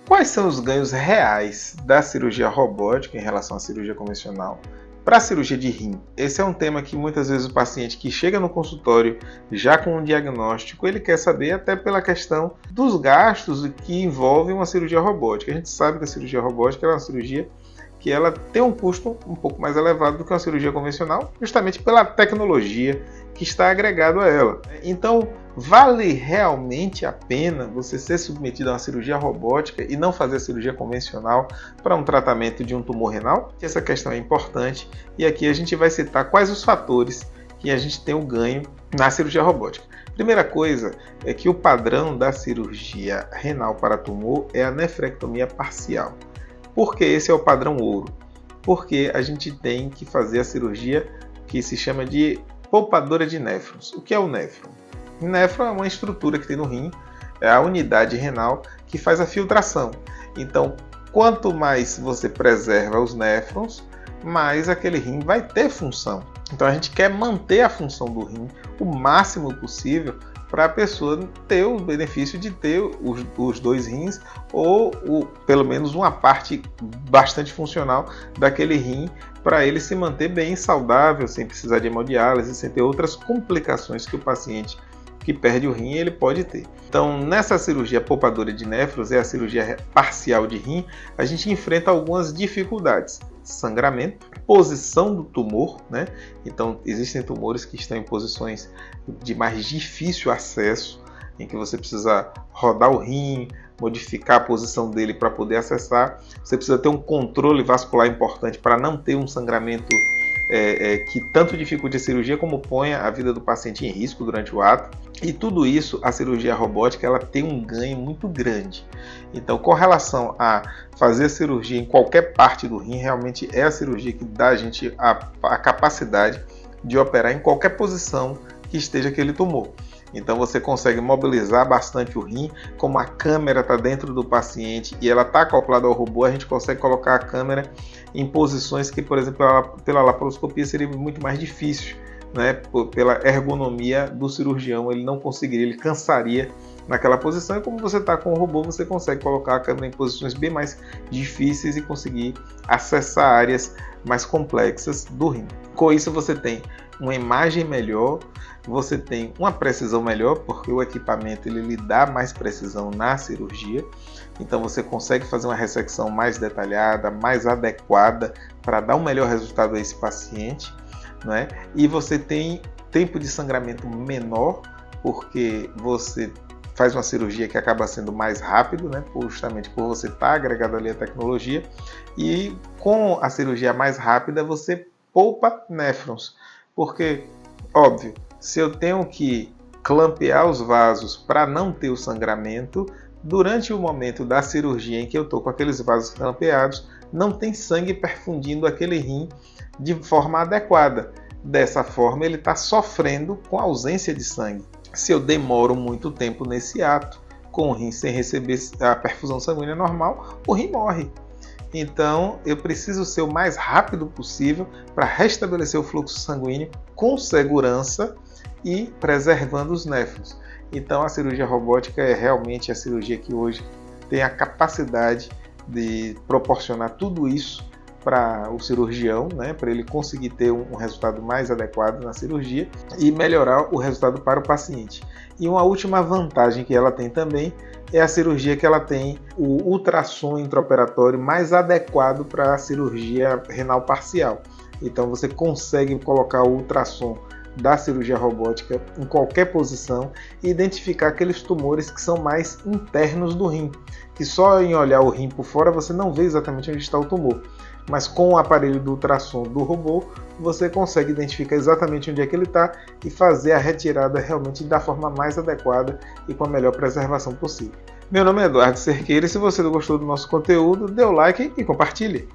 Quais são os ganhos reais da cirurgia robótica em relação à cirurgia convencional para a cirurgia de rim? Esse é um tema que muitas vezes o paciente que chega no consultório já com um diagnóstico, ele quer saber até pela questão dos gastos que envolvem uma cirurgia robótica. A gente sabe que a cirurgia robótica é uma cirurgia que ela tem um custo um pouco mais elevado do que uma cirurgia convencional, justamente pela tecnologia que está agregado a ela. Então, vale realmente a pena você ser submetido a uma cirurgia robótica e não fazer a cirurgia convencional para um tratamento de um tumor renal? Essa questão é importante e aqui a gente vai citar quais os fatores que a gente tem o ganho na cirurgia robótica. Primeira coisa é que o padrão da cirurgia renal para tumor é a nefrectomia parcial. Por que esse é o padrão ouro? Porque a gente tem que fazer a cirurgia que se chama de poupadora de néfrons. O que é o néfron? O néfron é uma estrutura que tem no rim, é a unidade renal que faz a filtração. Então, quanto mais você preserva os néfrons, mais aquele rim vai ter função. Então, a gente quer manter a função do rim o máximo possível para a pessoa ter o benefício de ter os dois rins ou pelo menos uma parte bastante funcional daquele rim para ele se manter bem saudável, sem precisar de hemodiálise, sem ter outras complicações que o paciente que perde o rim ele pode ter. Então, nessa cirurgia poupadora de néfrons, é a cirurgia parcial de rim, a gente enfrenta algumas dificuldades. Sangramento, posição do tumor, né? Então, existem tumores que estão em posições de mais difícil acesso, em que você precisa rodar o rim, modificar a posição dele para poder acessar. Você precisa ter um controle vascular importante para não ter um sangramento que tanto dificulte a cirurgia como ponha a vida do paciente em risco durante o ato. E tudo isso, a cirurgia robótica ela tem um ganho muito grande. Então, com relação a fazer a cirurgia em qualquer parte do rim, realmente é a cirurgia que dá a gente a capacidade de operar em qualquer posição que esteja aquele tumor. Então você consegue mobilizar bastante o rim, como a câmera está dentro do paciente e ela está acoplada ao robô, a gente consegue colocar a câmera em posições que, por exemplo, pela laparoscopia seria muito mais difícil, né? Pela ergonomia do cirurgião, ele não conseguiria, ele cansaria naquela posição, e como você está com o robô, você consegue colocar a câmera em posições bem mais difíceis e conseguir acessar áreas mais complexas do rim. Com isso você tem uma imagem melhor, você tem uma precisão melhor, porque o equipamento ele lhe dá mais precisão na cirurgia, então você consegue fazer uma ressecção mais detalhada, mais adequada para dar um melhor resultado a esse paciente, né? E você tem tempo de sangramento menor, porque você faz uma cirurgia que acaba sendo mais rápido, né? Justamente por você estar agregado ali a tecnologia, e com a cirurgia mais rápida você poupa néfrons, porque, óbvio, se eu tenho que clampear os vasos para não ter o sangramento, durante o momento da cirurgia em que eu estou com aqueles vasos clampeados, não tem sangue perfundindo aquele rim de forma adequada. Dessa forma, ele está sofrendo com a ausência de sangue. Se eu demoro muito tempo nesse ato, com o rim sem receber a perfusão sanguínea normal, o rim morre. Então, eu preciso ser o mais rápido possível para restabelecer o fluxo sanguíneo com segurança e preservando os néfrons. Então, a cirurgia robótica é realmente a cirurgia que hoje tem a capacidade de proporcionar tudo isso para o cirurgião, né, para ele conseguir ter um resultado mais adequado na cirurgia e melhorar o resultado para o paciente. E uma última vantagem que ela tem também é a cirurgia que ela tem o ultrassom intraoperatório mais adequado para a cirurgia renal parcial. Então você consegue colocar o ultrassom da cirurgia robótica em qualquer posição e identificar aqueles tumores que são mais internos do rim, que só em olhar o rim por fora você não vê exatamente onde está o tumor. Mas com o aparelho do ultrassom do robô, você consegue identificar exatamente onde é que ele está e fazer a retirada realmente da forma mais adequada e com a melhor preservação possível. Meu nome é Eduardo Cerqueira e se você gostou do nosso conteúdo, dê o like e compartilhe.